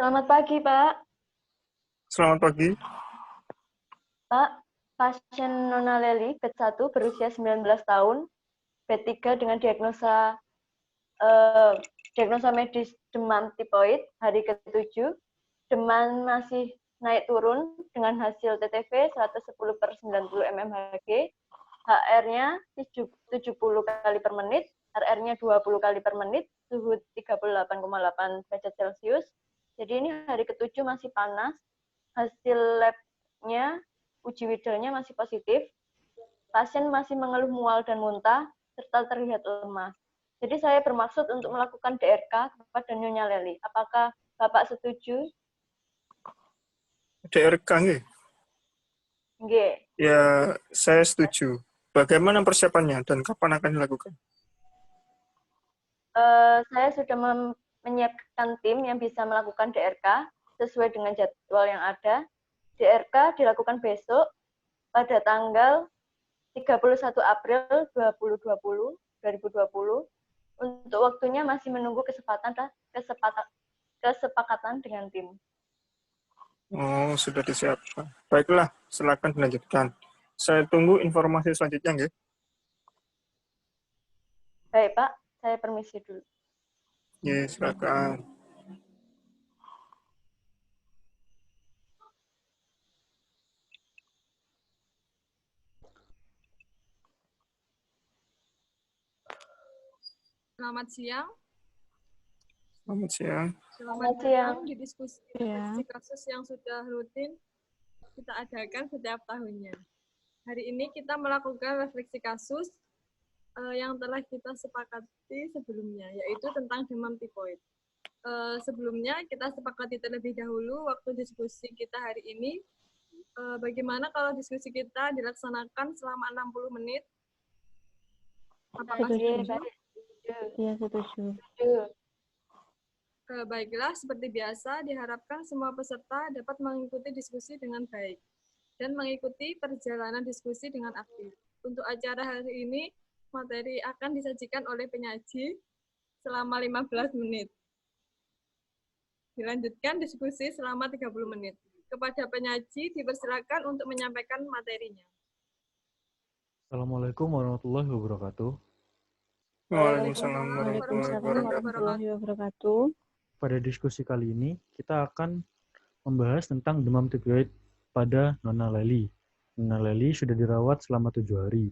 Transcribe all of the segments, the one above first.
Selamat pagi, Pak. Selamat pagi. Pak, pasien Nona Leli, BED 1, berusia 19 tahun, B3 dengan eh, diagnosa medis demam tipoid hari ke-7. Demam masih naik turun dengan hasil TTV 110/90 mmHg, HR-nya 70 kali per menit, RR-nya 20 kali per menit, suhu 38,8 derajat Celcius. Jadi ini hari ke-7 masih panas, hasil lab-nya, uji widalnya masih positif, pasien masih mengeluh mual dan muntah, serta terlihat lemah. Jadi saya bermaksud untuk melakukan DRK kepada Nyonya Leli. Apakah Bapak setuju? DRK nggih? Nggih. Ya, saya setuju. Bagaimana persiapannya dan kapan akan dilakukan? Saya sudah menyiapkan tim yang bisa melakukan DRK sesuai dengan jadwal yang ada. DRK dilakukan besok pada tanggal 31 April 2020. Untuk waktunya masih menunggu kesepakatan dengan tim. Oh, sudah disiapkan. Baiklah, silakan dilanjutkan. Saya tunggu informasi selanjutnya nggih. Baik, Pak. Saya permisi dulu. Ya, silakan. Selamat siang. Selamat siang. Selamat datang di diskusi kasus yang sudah rutin kita adakan setiap tahunnya. Hari ini kita melakukan refleksi kasus yang telah kita sepakati sebelumnya, yaitu tentang demam tipoid. Sebelumnya kita sepakati terlebih dahulu waktu diskusi kita hari ini. Bagaimana kalau diskusi kita dilaksanakan selama 60 menit? Apakah setuju? Iya, setuju. Baiklah, seperti biasa, diharapkan semua peserta dapat mengikuti diskusi dengan baik dan mengikuti perjalanan diskusi dengan aktif. Untuk acara hari ini, materi akan disajikan oleh penyaji selama 15 menit. Dilanjutkan diskusi selama 30 menit. Kepada penyaji, dipersilakan untuk menyampaikan materinya. Assalamualaikum warahmatullahi wabarakatuh. Waalaikumsalam warahmatullahi wabarakatuh. Pada diskusi kali ini, kita akan membahas tentang demam tipoid pada Nona Leli. Nona Leli sudah dirawat selama 7 hari.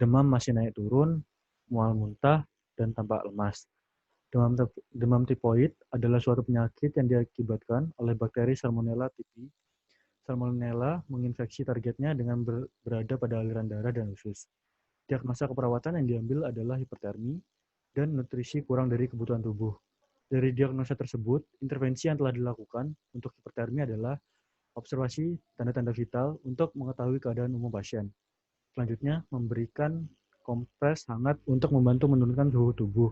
Demam masih naik turun, mual muntah, dan tampak lemas. Demam tipoid adalah suatu penyakit yang diakibatkan oleh bakteri Salmonella typhi. Salmonella menginfeksi targetnya dengan berada pada aliran darah dan usus. Diagnosa keperawatan yang diambil adalah hipertermi dan nutrisi kurang dari kebutuhan tubuh. Dari diagnosa tersebut, intervensi yang telah dilakukan untuk hipertermi adalah observasi tanda-tanda vital untuk mengetahui keadaan umum pasien. Selanjutnya, memberikan kompres hangat untuk membantu menurunkan suhu tubuh.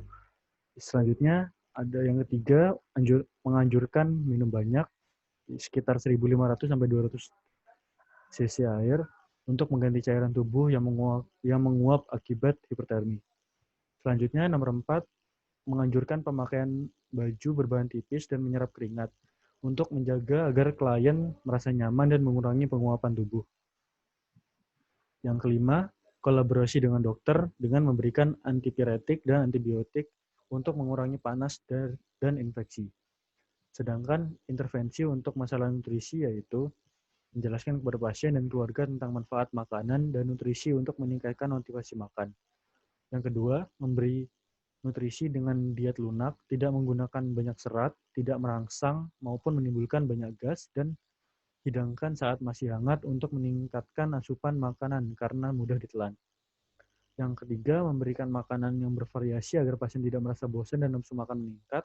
Selanjutnya, ada yang ketiga, menganjurkan minum banyak, sekitar 1.500 sampai 200 cc air untuk mengganti cairan tubuh yang menguap akibat hipertermi. Selanjutnya, nomor 4, menganjurkan pemakaian baju berbahan tipis dan menyerap keringat untuk menjaga agar klien merasa nyaman dan mengurangi penguapan tubuh. Yang kelima, kolaborasi dengan dokter dengan memberikan antipiretik dan antibiotik untuk mengurangi panas dan infeksi. Sedangkan intervensi untuk masalah nutrisi yaitu menjelaskan kepada pasien dan keluarga tentang manfaat makanan dan nutrisi untuk meningkatkan motivasi makan. Yang kedua, memberi nutrisi dengan diet lunak, tidak menggunakan banyak serat, tidak merangsang maupun menimbulkan banyak gas, dan hidangkan saat masih hangat untuk meningkatkan asupan makanan karena mudah ditelan. Yang ketiga, memberikan makanan yang bervariasi agar pasien tidak merasa bosan dan nafsu makan meningkat.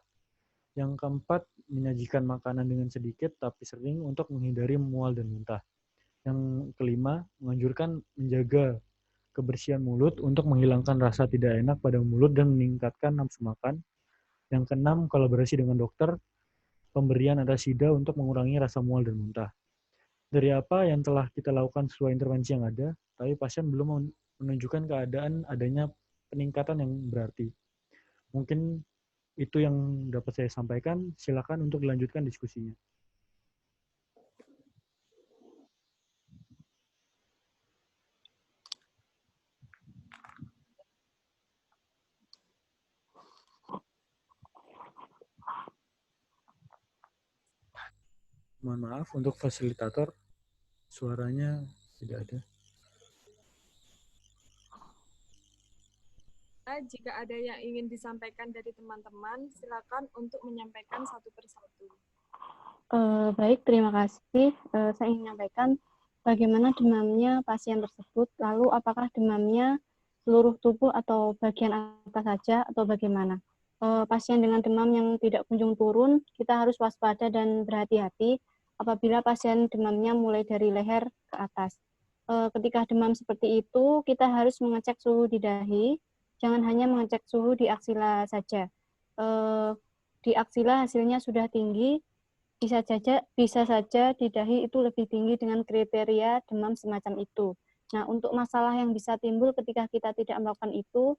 Yang keempat, menyajikan makanan dengan sedikit tapi sering untuk menghindari mual dan muntah. Yang kelima, menganjurkan menjaga kebersihan mulut untuk menghilangkan rasa tidak enak pada mulut dan meningkatkan nafsu makan. Yang keenam, kolaborasi dengan dokter, pemberian antasida untuk mengurangi rasa mual dan muntah. Dari apa yang telah kita lakukan sesuai intervensi yang ada, tapi pasien belum menunjukkan keadaan adanya peningkatan yang berarti. Mungkin Itu yang dapat saya sampaikan. Silakan untuk dilanjutkan diskusinya. Mohon maaf untuk fasilitator, suaranya tidak ada. Jika ada yang ingin disampaikan dari teman-teman, silakan untuk menyampaikan satu persatu. Baik, terima kasih. Saya ingin menyampaikan bagaimana demamnya pasien tersebut, lalu apakah demamnya seluruh tubuh atau bagian apa saja, atau bagaimana. Pasien dengan demam yang tidak kunjung turun, kita harus waspada dan berhati-hati apabila pasien demamnya mulai dari leher ke atas. Ketika demam seperti itu, kita harus mengecek suhu di dahi, jangan hanya mengecek suhu di aksila saja. Di aksila hasilnya sudah tinggi, bisa saja di dahi itu lebih tinggi dengan kriteria demam semacam itu. Nah, untuk masalah yang bisa timbul ketika kita tidak melakukan itu,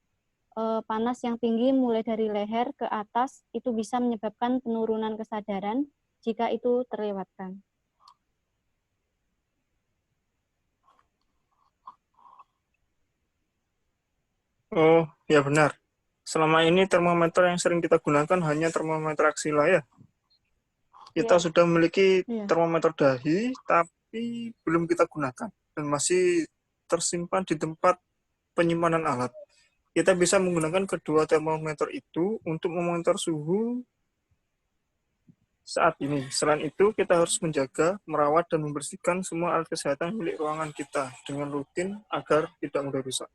panas yang tinggi mulai dari leher ke atas itu bisa menyebabkan penurunan kesadaran jika itu terlewatkan. Oh, ya benar. Selama ini termometer yang sering kita gunakan hanya termometer aksila ya. Kita sudah memiliki termometer dahi, tapi belum kita gunakan dan masih tersimpan di tempat penyimpanan alat. Kita bisa menggunakan kedua termometer itu untuk memonitor suhu saat ini. Selain itu, kita harus menjaga, merawat, dan membersihkan semua alat kesehatan milik ruangan kita dengan rutin agar tidak mudah rusak.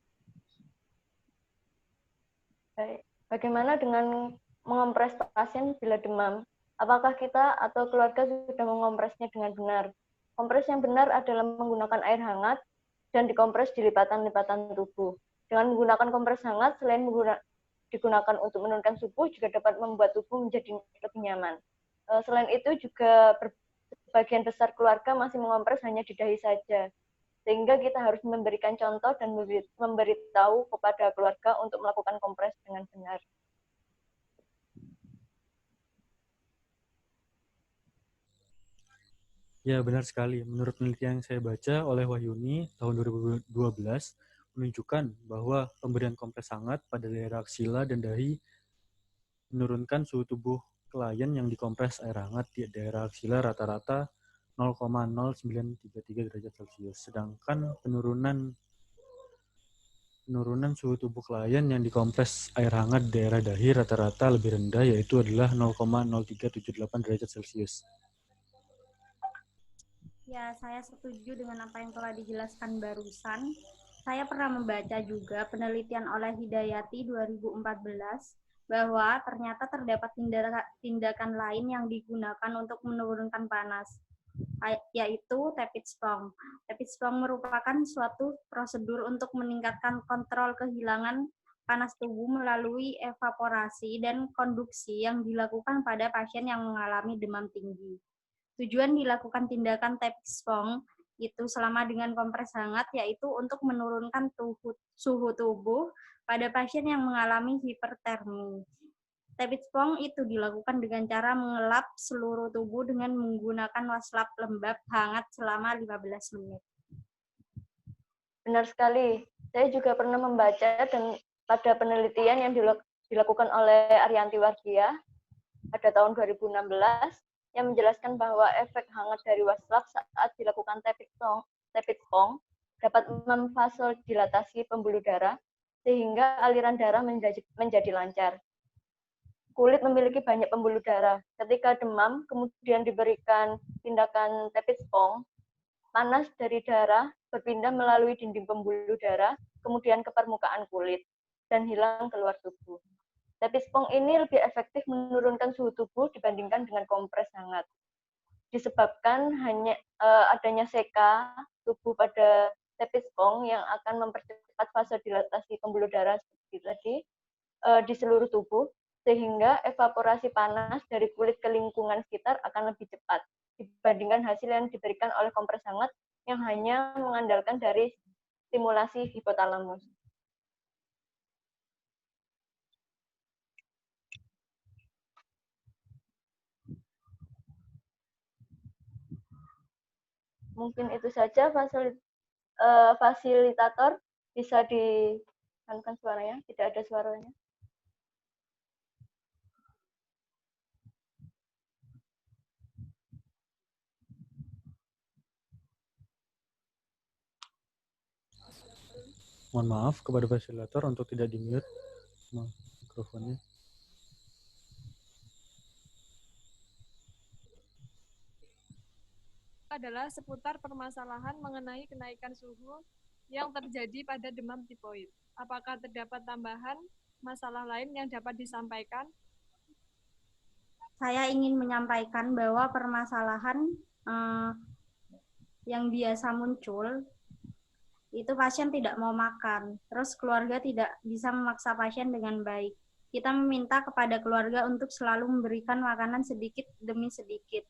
Baik. Bagaimana dengan mengompres pasien bila demam? Apakah kita atau keluarga sudah mengompresnya dengan benar? Kompres yang benar adalah menggunakan air hangat dan dikompres di lipatan-lipatan tubuh. Dengan menggunakan kompres hangat, selain digunakan untuk menurunkan suhu, juga dapat membuat tubuh menjadi lebih nyaman. Selain itu juga sebagian besar keluarga masih mengompres hanya di dahi saja. Sehingga kita harus memberikan contoh dan memberitahu kepada keluarga untuk melakukan kompres dengan benar. Ya, benar sekali. Menurut penelitian yang saya baca oleh Wahyuni tahun 2012 menunjukkan bahwa pemberian kompres hangat pada daerah aksila dan dahi menurunkan suhu tubuh klien yang dikompres air hangat di daerah aksila rata-rata 0,0933 derajat Celcius. Sedangkan penurunan suhu tubuh klien yang dikompres air hangat di daerah dahi rata-rata lebih rendah, yaitu adalah 0,0378 derajat Celcius. Ya, saya setuju dengan apa yang telah dijelaskan barusan. Saya pernah membaca juga penelitian oleh Hidayati 2014 bahwa ternyata terdapat tindakan lain yang digunakan untuk menurunkan panas, yaitu tepit sprong. Tepit sprong merupakan suatu prosedur untuk meningkatkan kontrol kehilangan panas tubuh melalui evaporasi dan konduksi yang dilakukan pada pasien yang mengalami demam tinggi. Tujuan dilakukan tindakan tepit sprong itu selama dengan kompres hangat, yaitu untuk menurunkan suhu tubuh pada pasien yang mengalami hipertermi. Tepit sprong itu dilakukan dengan cara mengelap seluruh tubuh dengan menggunakan waslap lembab hangat selama 15 menit. Benar sekali. Saya juga pernah membaca dan pada penelitian yang dilakukan oleh Arianti Wardia pada tahun 2016 yang menjelaskan bahwa efek hangat dari waslap saat dilakukan tepit sprong dapat memvasodilatasi pembuluh darah sehingga aliran darah menjadi lancar. Kulit memiliki banyak pembuluh darah. Ketika demam, kemudian diberikan tindakan tepit sprong, panas dari darah berpindah melalui dinding pembuluh darah, kemudian ke permukaan kulit, dan hilang keluar tubuh. Tepit sprong ini lebih efektif menurunkan suhu tubuh dibandingkan dengan kompres hangat. Disebabkan hanya adanya seka tubuh pada tepit sprong yang akan mempercepat vasodilatasi pembuluh darah seperti tadi di seluruh tubuh, sehingga evaporasi panas dari kulit ke lingkungan sekitar akan lebih cepat dibandingkan hasil yang diberikan oleh kompres hangat yang hanya mengandalkan dari stimulasi hipotalamus. mungkin itu saja. Fasilitator bisa dihentikan suaranya, tidak ada suaranya. Mohon maaf kepada fasilitator untuk tidak di-mute mikrofonnya. Adalah seputar permasalahan mengenai kenaikan suhu yang terjadi pada demam tipoid. Apakah terdapat tambahan masalah lain yang dapat disampaikan? Saya ingin menyampaikan bahwa permasalahan yang biasa muncul itu pasien tidak mau makan, terus keluarga tidak bisa memaksa pasien dengan baik. Kita meminta kepada keluarga untuk selalu memberikan makanan sedikit demi sedikit.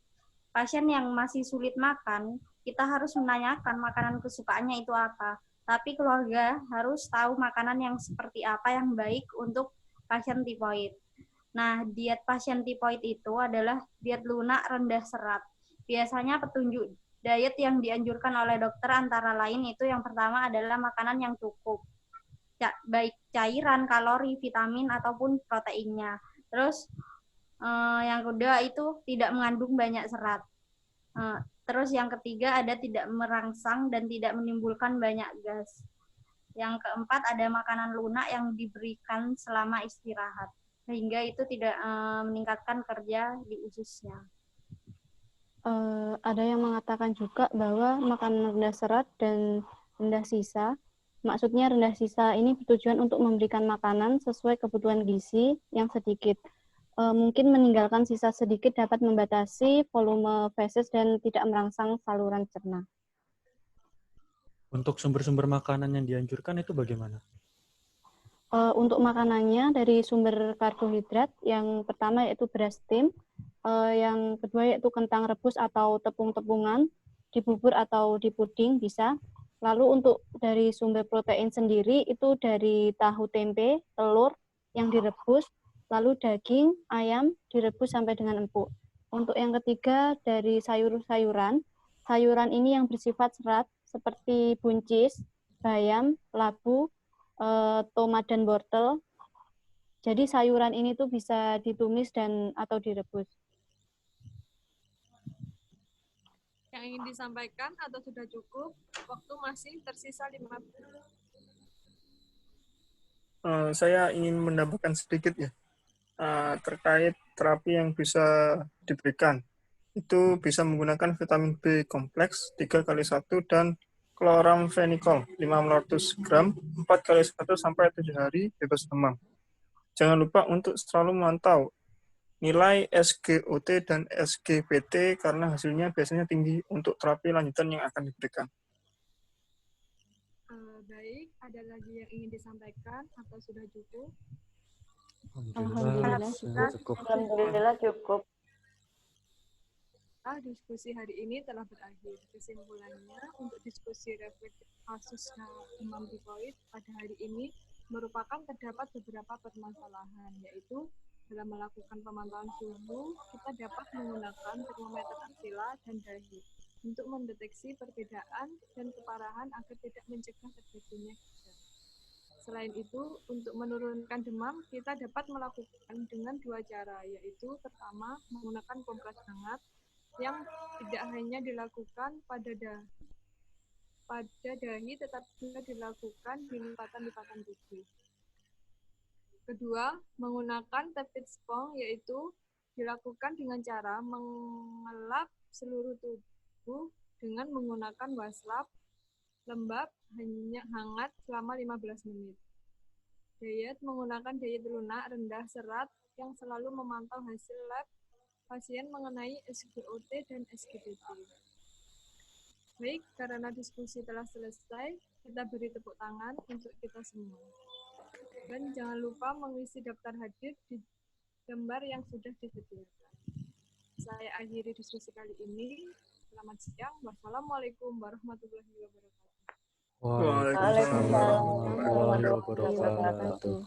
Pasien yang masih sulit makan, kita harus menanyakan makanan kesukaannya itu apa. Tapi keluarga harus tahu makanan yang seperti apa yang baik untuk pasien tipoid. Nah, diet pasien tipoid itu adalah diet lunak rendah serat. Biasanya petunjuk diet yang dianjurkan oleh dokter antara lain itu yang pertama adalah makanan yang cukup, baik cairan, kalori, vitamin, ataupun proteinnya. Terus yang kedua itu tidak mengandung banyak serat. Terus yang ketiga ada tidak merangsang dan tidak menimbulkan banyak gas. Yang keempat ada makanan lunak yang diberikan selama istirahat, sehingga itu tidak meningkatkan kerja di ususnya. Ada yang mengatakan juga bahwa makanan rendah serat dan rendah sisa. Maksudnya rendah sisa ini bertujuan untuk memberikan makanan sesuai kebutuhan gizi yang sedikit. Mungkin meninggalkan sisa sedikit dapat membatasi volume feses dan tidak merangsang saluran cerna. Untuk sumber-sumber makanan yang dianjurkan itu bagaimana? Untuk makanannya dari sumber karbohidrat, yang pertama yaitu beras tim, yang kedua yaitu kentang rebus atau tepung-tepungan, di bubur atau di puding bisa. Lalu untuk dari sumber protein sendiri itu dari tahu tempe, telur yang direbus, lalu daging, ayam direbus sampai dengan empuk. Untuk yang ketiga dari sayur-sayuran, sayuran ini yang bersifat serat seperti buncis, bayam, labu, tomat dan wortel. Jadi sayuran ini tuh bisa ditumis dan atau direbus. Yang ingin disampaikan atau sudah cukup? Waktu masih tersisa 5 menit. Saya ingin menambahkan sedikit ya terkait terapi yang bisa diberikan. Itu bisa menggunakan vitamin B kompleks 3x1 dan chloramphenicol 500 gram 4x1 sampai 7 hari bebas demam. Jangan lupa untuk selalu memantau nilai SGOT dan SGPT karena hasilnya biasanya tinggi untuk terapi lanjutan yang akan diberikan. Baik, ada lagi yang ingin disampaikan atau sudah cukup? Alhamdulillah cukup. Diskusi hari ini telah berakhir. Kesimpulannya, untuk diskusi refleksi kasus demam tipoid pada hari ini merupakan terdapat beberapa permasalahan, yaitu dalam melakukan pemantauan suhu, kita dapat menggunakan termometer aksila dan dahi untuk mendeteksi perbedaan dan keparahan agar tidak mencegah terjadinya gejala. Selain itu, untuk menurunkan demam, kita dapat melakukan dengan 2 cara, yaitu pertama, menggunakan kompres hangat yang tidak hanya dilakukan pada dahi, tetapi juga dilakukan di lipatan-lipatan tubuh. Kedua, menggunakan tepit spong, yaitu dilakukan dengan cara mengelap seluruh tubuh dengan menggunakan waslap lembab hangat selama 15 menit. Diet menggunakan diet lunak rendah serat yang selalu memantau hasil lab pasien mengenai SGOT dan SGPT. Baik, karena diskusi telah selesai, kita beri tepuk tangan untuk kita semua. Dan jangan lupa mengisi daftar hadir di gambar yang sudah disediakan. Saya akhiri diskusi kali ini. Selamat siang. Wassalamualaikum warahmatullahi wabarakatuh. Waalaikumsalam warahmatullahi wabarakatuh.